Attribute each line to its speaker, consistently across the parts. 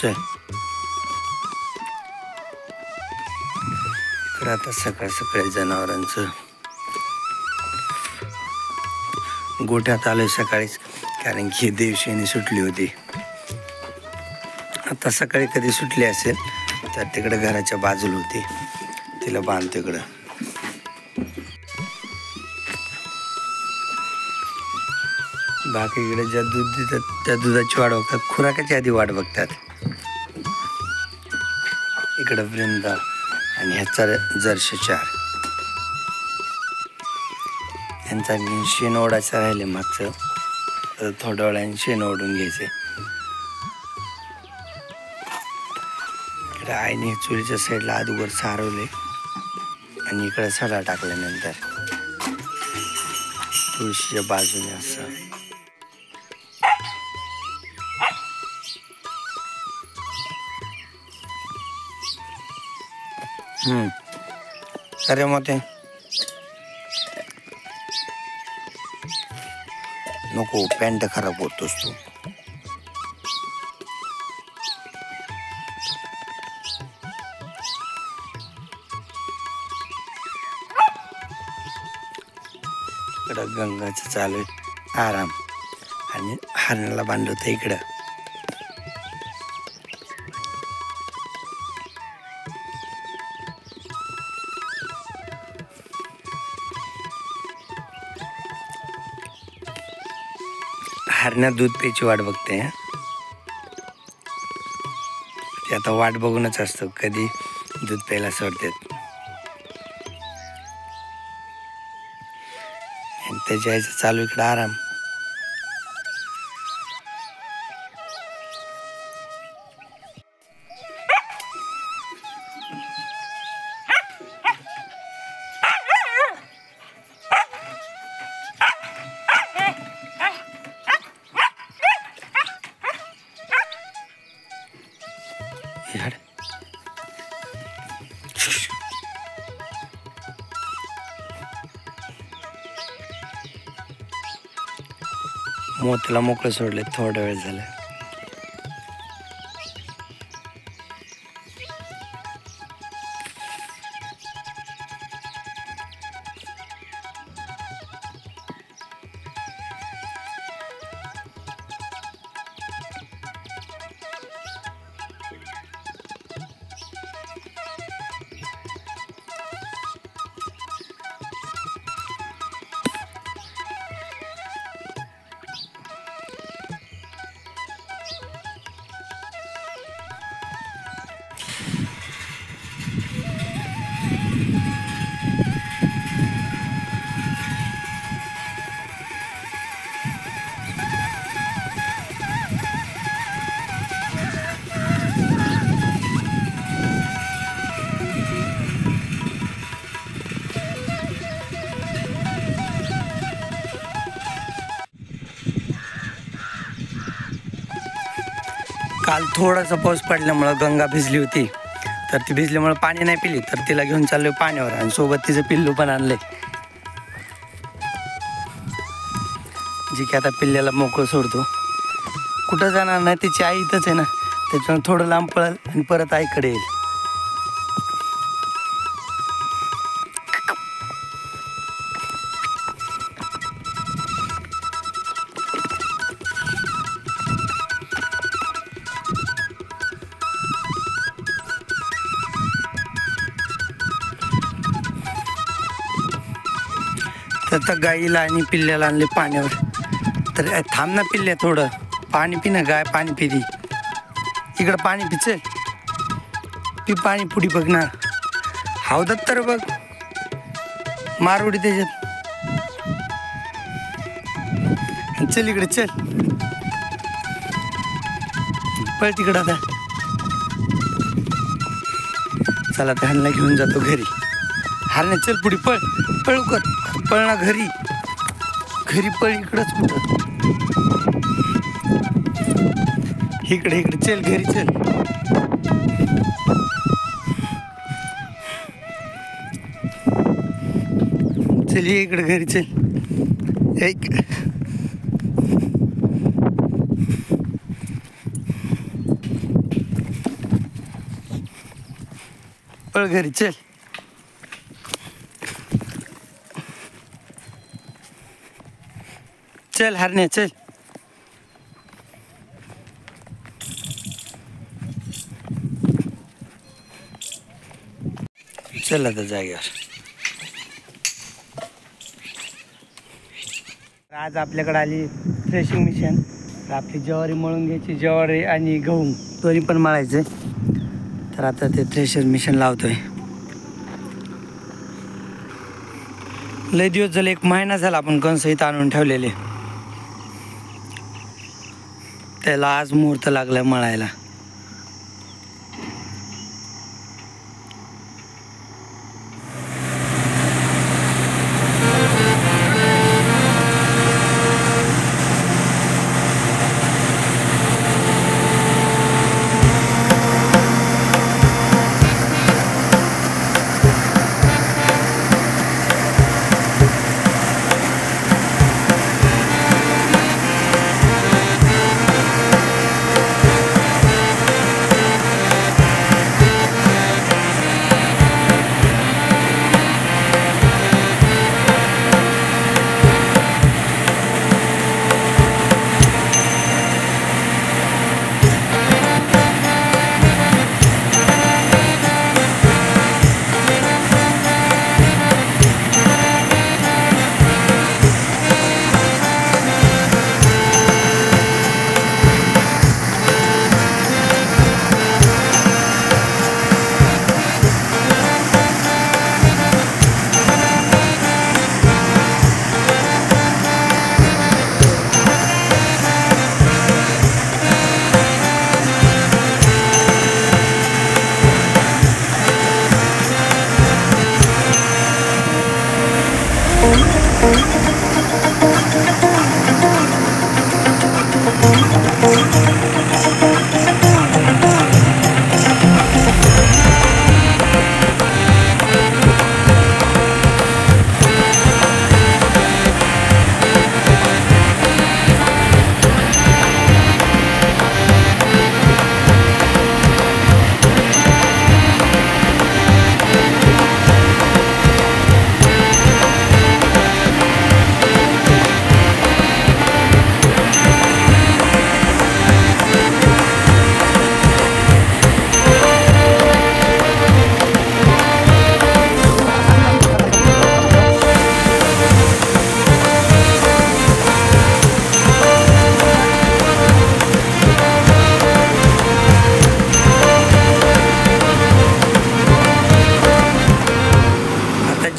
Speaker 1: चल इकडं आता सकाळ सकाळी जनावरांचं गोठ्यात आलोय सकाळीच, कारण की देवशेनी सुटली होती. आता सकाळी कधी सुटली असेल तर तिकडे घराच्या बाजूला होती, तिला बांधतो इकडं. बाकी इकडे ज्या दूध देतात त्या दुधाची वाट बघतात, खुराकाची आधी वाट बघतात. इकडं वृंदा आणि ह्याचा जर्शी 4 यांचा शेण ओढायचं राहिले मागचं, तर थोड्या वेळाने शेण ओढून घ्यायचे. इकडे आईने चुलीच्या साईडला अगोदर सारवले आणि इकडे सडा टाकल्यानंतर तुळशीच्या बाजूने असं अरे मग ते नको, पॅन्ट खराब होतोस तू. इकडं गंगाचं चालू आहे आराम आणि हरणाला बांधलं होतं इकडं. हरण्या दूध प्यायची वाट बघते. ते आता वाट बघूनच असतं कधी दूध प्यायला सोडतात. आणि त्याच्या आईचं चालू इकडं आराम. मोतीला मोकळं सोडले, थोडा वेळ झाला. काल थोडासा पाऊस पडल्यामुळं गंगा भिजली होती, तर ती भिजल्यामुळं पाणी नाही पिली, तर तिला घेऊन चाललोय पाण्यावर आणि सोबत तिचं पिल्लू पण आणले, जी की आता पिल्ल्याला मोकळं सोडतो. कुठं जाणार नाही, तिची आई इथंच आहे ना, त्याच्यामुळे थोडं लांब पळेल आणि परत आईकडे येईल. आता गाईला आणि पिल्ल्याला आणले पाण्यावर, तर थांब ना पिल्ल्या, थोडं पाणी पी ना, गाय पाणी पिली. इकडं पाणी पिचल, पी पाणी, पुढी बघ ना, हौदात तर बघ, मारवडी त्याच्यात. चल इकडे चल, पळ तिकडं. आता चला त्यांना घेऊन जातो घरी. हरणे चल पुढे, पळ पळ कर, पळ ना घरी, घरी पळ. इकडंच कुठं, इकडे इकडे चल, घरी चल. चल ये इकडे घरी चल. एक पळ घरी चल. चल हरण्या चल. चल आता जागेवर. आज आपल्याकडे आली थ्रेशिंग मिशन. तर आपली ज्वारी मळून घ्यायची. ज्वारी आणि गहू दोन्ही पण मळायचे. तर आता ते थ्रेशर मिशन लावतोय. लय दिवस झाले, 1 महिना झाला आपण कणस इथं आणून ठेवलेले. त्याला आज मुहूर्त लागलाय मळायला.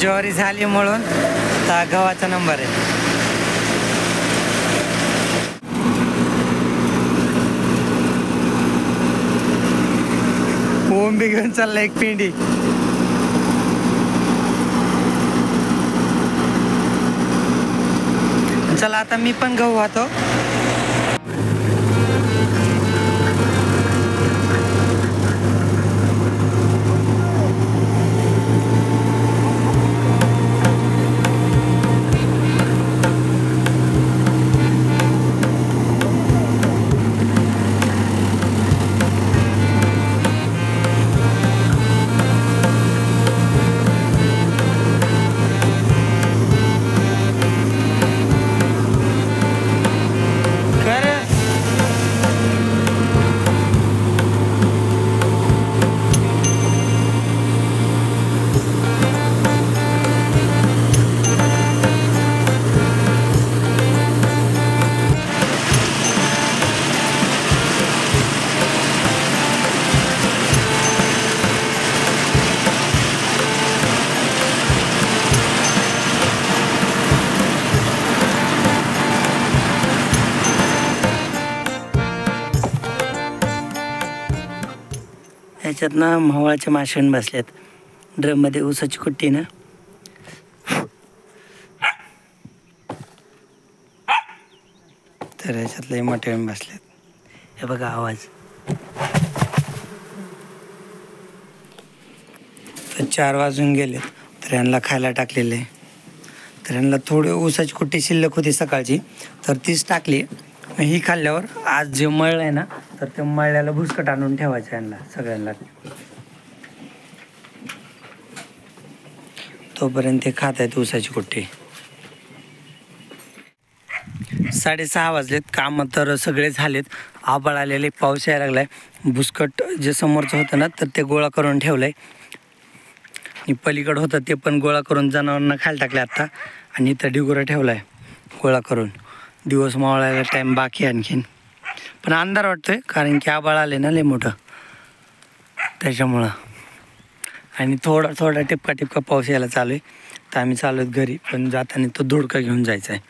Speaker 1: ज्वारी झाली म्हणून गव्हाचा नंबर आहे. ओम बी घेऊन चालला एक पिंडी. चला आता मी पण गहू वाहतो. ह्याच्यात ना मावळाच्या माशान बसल्यात. ड्रममध्ये ऊसाची कुट्टी ना. तर ह्याच्यात लय मोठे बसल्यात. हे बघा आवाज. तर 4 वाजून गेले. तर यांना खायला टाकलेले. तर यांना थोडी ऊसाची कुट्टी शिल्लक होती सकाळची, तर तीच टाकली. ही खाल्ल्यावर आज जे मळलं आहे ना, तर ते मळल्याला भुसकट आणून ठेवायचं यांना सगळ्यांना. तोपर्यंत ते खात आहेत ऊसाची कुट्टी. 6:30 वाजलेत. कामं तर सगळे झालेत. आभाळ आलेले, पाऊस यायला लागलाय. बुसकट जे समोरचं होतं ना तर ते गोळा करून ठेवलंय आणि पलीकडं होतं ते पण गोळा करून जनावरांना खायला टाकले आत्ता. आणि इथं ढिगुरा ठेवलाय गोळा करून. दिवस मावळायला टाईम बाकी आणखीन, पण अंधार वाटतोय कारण की आभाळ आले ना लय मोठं त्याच्यामुळं. आणि थोडा थोडा टिपका टिपका पाऊस यायला चालू आहे. तर आम्ही चालू आहेत घरी, पण जाताना तो धुडका घेऊन जायचा आहे.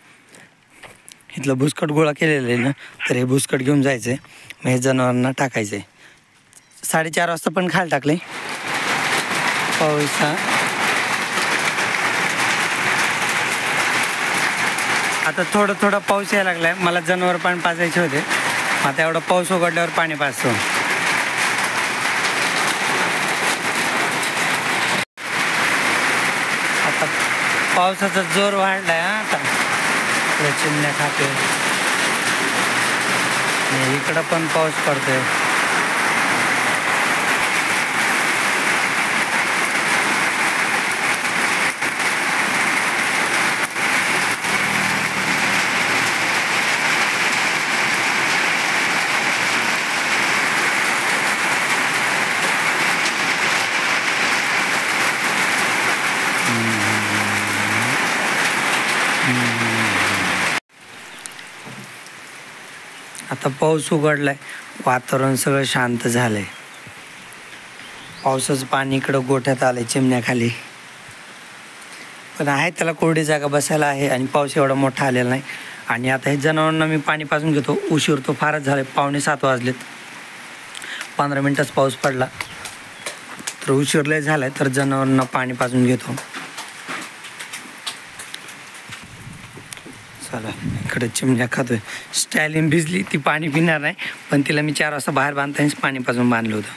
Speaker 1: इथलं बुसकट गोळा केलेलं आहे ना तर हे बुसकट घेऊन जायचं आहे, मग हे जनावरांना टाकायचं आहे. 4:30 वाजता पण खायला टाकले. पाऊस आता थोडं थोडं पाऊस यायला लागलाय. मला जनावर पाणी पाजायचे होते, आता एवढा पाऊस उघडल्यावर पाणी पाजतो. आता पावसाचा जोर वाढलाय. आता चिमण्या खाते, इकडं पण पाऊस पडतोय. आता पाऊस उघडलाय, वातावरण सगळं शांत झालंय. पावसाचं पाणी इकडं गोठ्यात आलंय चिमण्याखाली, पण आहे त्याला कोरडी जागा बसायला आहे आणि पाऊस एवढा मोठा आलेला नाही. आणि आता हे जनावरांना मी पाणी पाजून घेतो. उशीर तो फारच झालाय, 6:45 वाजलेत. 15 मिनिटच पाऊस पडला तर उशीर लय झालाय, तर जनावरांना पाणी पाजून घेतो. चला, इकडे चिमण्या खातोय. स्टायलिन भिजली, ती पाणी पिणार नाही, पण तिला मी 4 वाजता बाहेर बांधतानाच पाणी पाजून बांधलं होतं.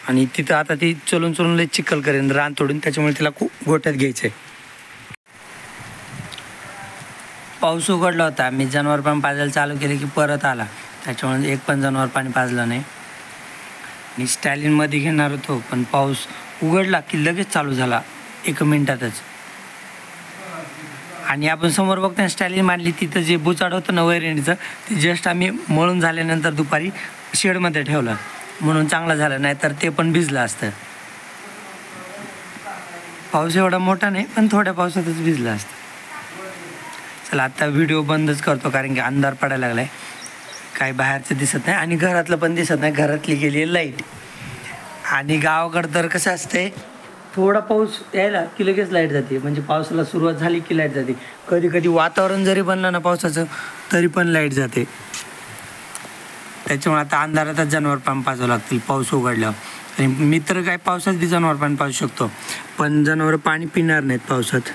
Speaker 1: आणि तिथं आता ती चलून चलून लय चिखल करेन रान तोडून, त्याच्यामुळे तिला खूप गोठ्यात घ्यायचंय. पाऊस उघडला होता, मी जनावर पण पाजायला चालू केले की परत आला, त्याच्यामुळे एक पण जनावर पाणी पाजलं नाही. आणि स्टायलिनमध्ये घेणार होतो, पण पाऊस उघडला की लगेच चालू झाला 1 मिनिटातच. आणि आपण समोर बघताना स्टायलिन मारली, तिथं जे बुचाड होतं ना वैरणीचं, ते जस्ट आम्ही मळून झाल्यानंतर दुपारी शेडमध्ये ठेवलं, म्हणून चांगलं झालं, नाही तर ते पण भिजलं असतं. पाऊस एवढा मोठा नाही, पण थोड्या पावसातच भिजलं असतं. चला, आता व्हिडिओ बंदच करतो कारण की अंधार पडायला लागला आहे. काही बाहेरचं दिसत नाही आणि घरातलं पण दिसत नाही. घरातली गेली आहे लाईट. आणि गावाकडं तर कसं असते, थोडा पाऊस यायला की लगेच लाईट जाते. म्हणजे पावसाला सुरुवात झाली की लाईट जाते. कधी कधी वातावरण जरी बनलं ना पावसाचं तरी पण लाईट जाते. त्याच्यामुळे आता अंधारातच जनावर पाणी पाजावं लागतील पाऊस उघडल्यावर. आणि मी तर काय पावसात बी जनावर पाणी पाजू शकतो, पण जनावर पाणी पिणार नाहीत पावसात.